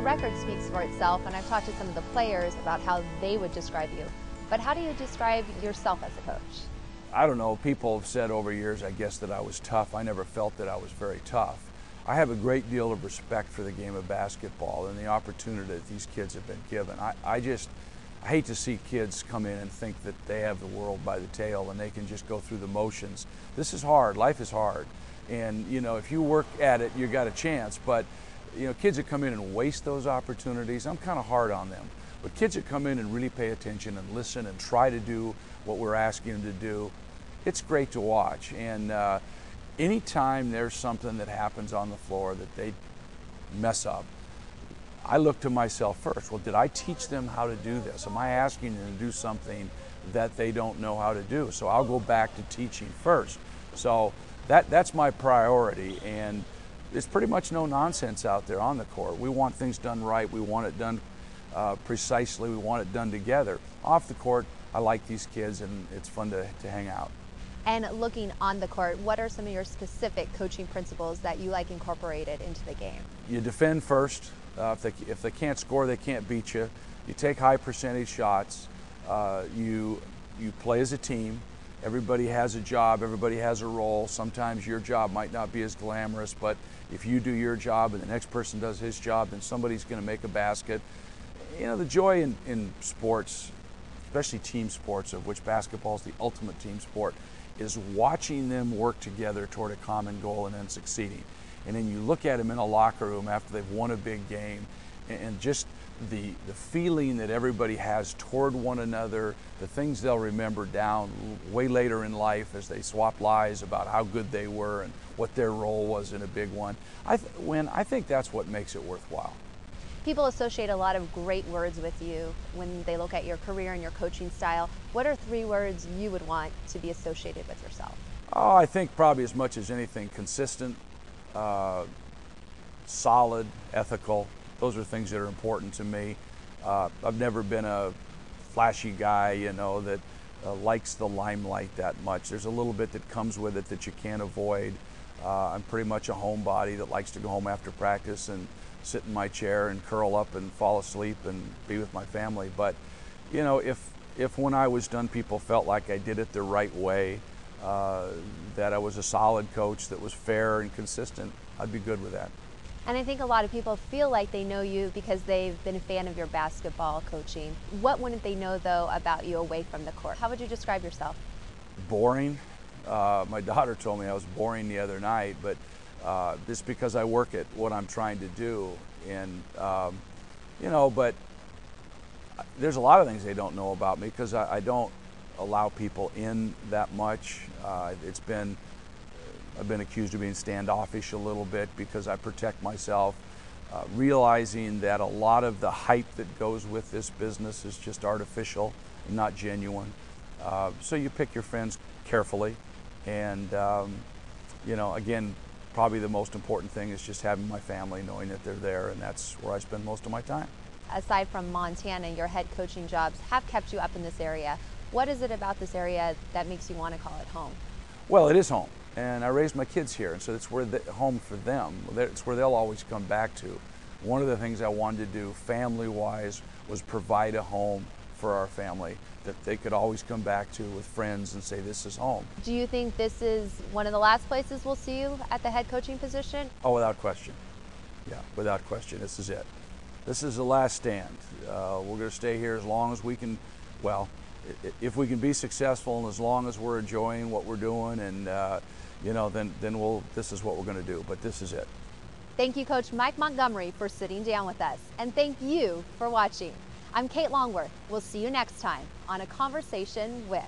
record speaks for itself, and I've talked to some of the players about how they would describe you. But how do you describe yourself as a coach? I don't know, people have said over years, I guess, that I was tough. I never felt that I was very tough. I have a great deal of respect for the game of basketball and the opportunity that these kids have been given. I hate to see kids come in and think that they have the world by the tail and they can just go through the motions. This is hard, life is hard. And you know, if you work at it, you got a chance. But you know, kids that come in and waste those opportunities, I'm kind of hard on them. But kids that come in and really pay attention and listen and try to do what we're asking them to do, it's great to watch. And anytime there's something that happens on the floor that they mess up, I look to myself first. Well, did I teach them how to do this? Am I asking them to do something that they don't know how to do? So I'll go back to teaching first. So that's my priority, and there's pretty much no nonsense out there on the court. We want things done right. We want it done precisely. We want it done together. Off the court, I like these kids, and it's fun to hang out. And looking on the court, what are some of your specific coaching principles that you like incorporated into the game? You defend first. If they can't score, they can't beat you. You take high percentage shots. You play as a team. Everybody has a job, everybody has a role. Sometimes your job might not be as glamorous, but if you do your job and the next person does his job, then somebody's going to make a basket. You know, the joy in sports, especially team sports, of which basketball is the ultimate team sport, is watching them work together toward a common goal and then succeeding. And then you look at them in a locker room after they've won a big game, and just the feeling that everybody has toward one another, the things they'll remember down way later in life as they swap lies about how good they were and what their role was in a big one. I think that's what makes it worthwhile. People associate a lot of great words with you when they look at your career and your coaching style. What are 3 words you would want to be associated with yourself? Oh, I think probably as much as anything, consistent, solid, ethical. Those are things that are important to me. I've never been a flashy guy, you know, that likes the limelight that much. There's a little bit that comes with it that you can't avoid. I'm pretty much a homebody that likes to go home after practice and sit in my chair and curl up and fall asleep and be with my family. But, you know, if when I was done people felt like I did it the right way, that I was a solid coach that was fair and consistent, I'd be good with that. And I think a lot of people feel like they know you because they've been a fan of your basketball coaching. What wouldn't they know, though, about you away from the court? How would you describe yourself? Boring. My daughter told me I was boring the other night, but it's because I work at what I'm trying to do. And, you know, but there's a lot of things they don't know about me because I don't allow people in that much. I've been accused of being standoffish a little bit because I protect myself, realizing that a lot of the hype that goes with this business is just artificial and not genuine. So you pick your friends carefully, and you know, again, probably the most important thing is just having my family, knowing that they're there, and that's where I spend most of my time. Aside from Montana, your head coaching jobs have kept you up in this area. What is it about this area that makes you want to call it home? Well, it is home. And I raised my kids here, and so it's where home for them. It's where they'll always come back to. One of the things I wanted to do family-wise was provide a home for our family that they could always come back to with friends and say, this is home. Do you think this is one of the last places we'll see you at the head coaching position? Oh, without question. Yeah, without question, this is it. This is the last stand. We're going to stay here as long as we can, well, if we can be successful and as long as we're enjoying what we're doing, and you know, then this is what we're going to do, but this is it. Thank you, Coach Mike Montgomery, for sitting down with us, and thank you for watching. I'm Kate Longworth. We'll see you next time on A Conversation With.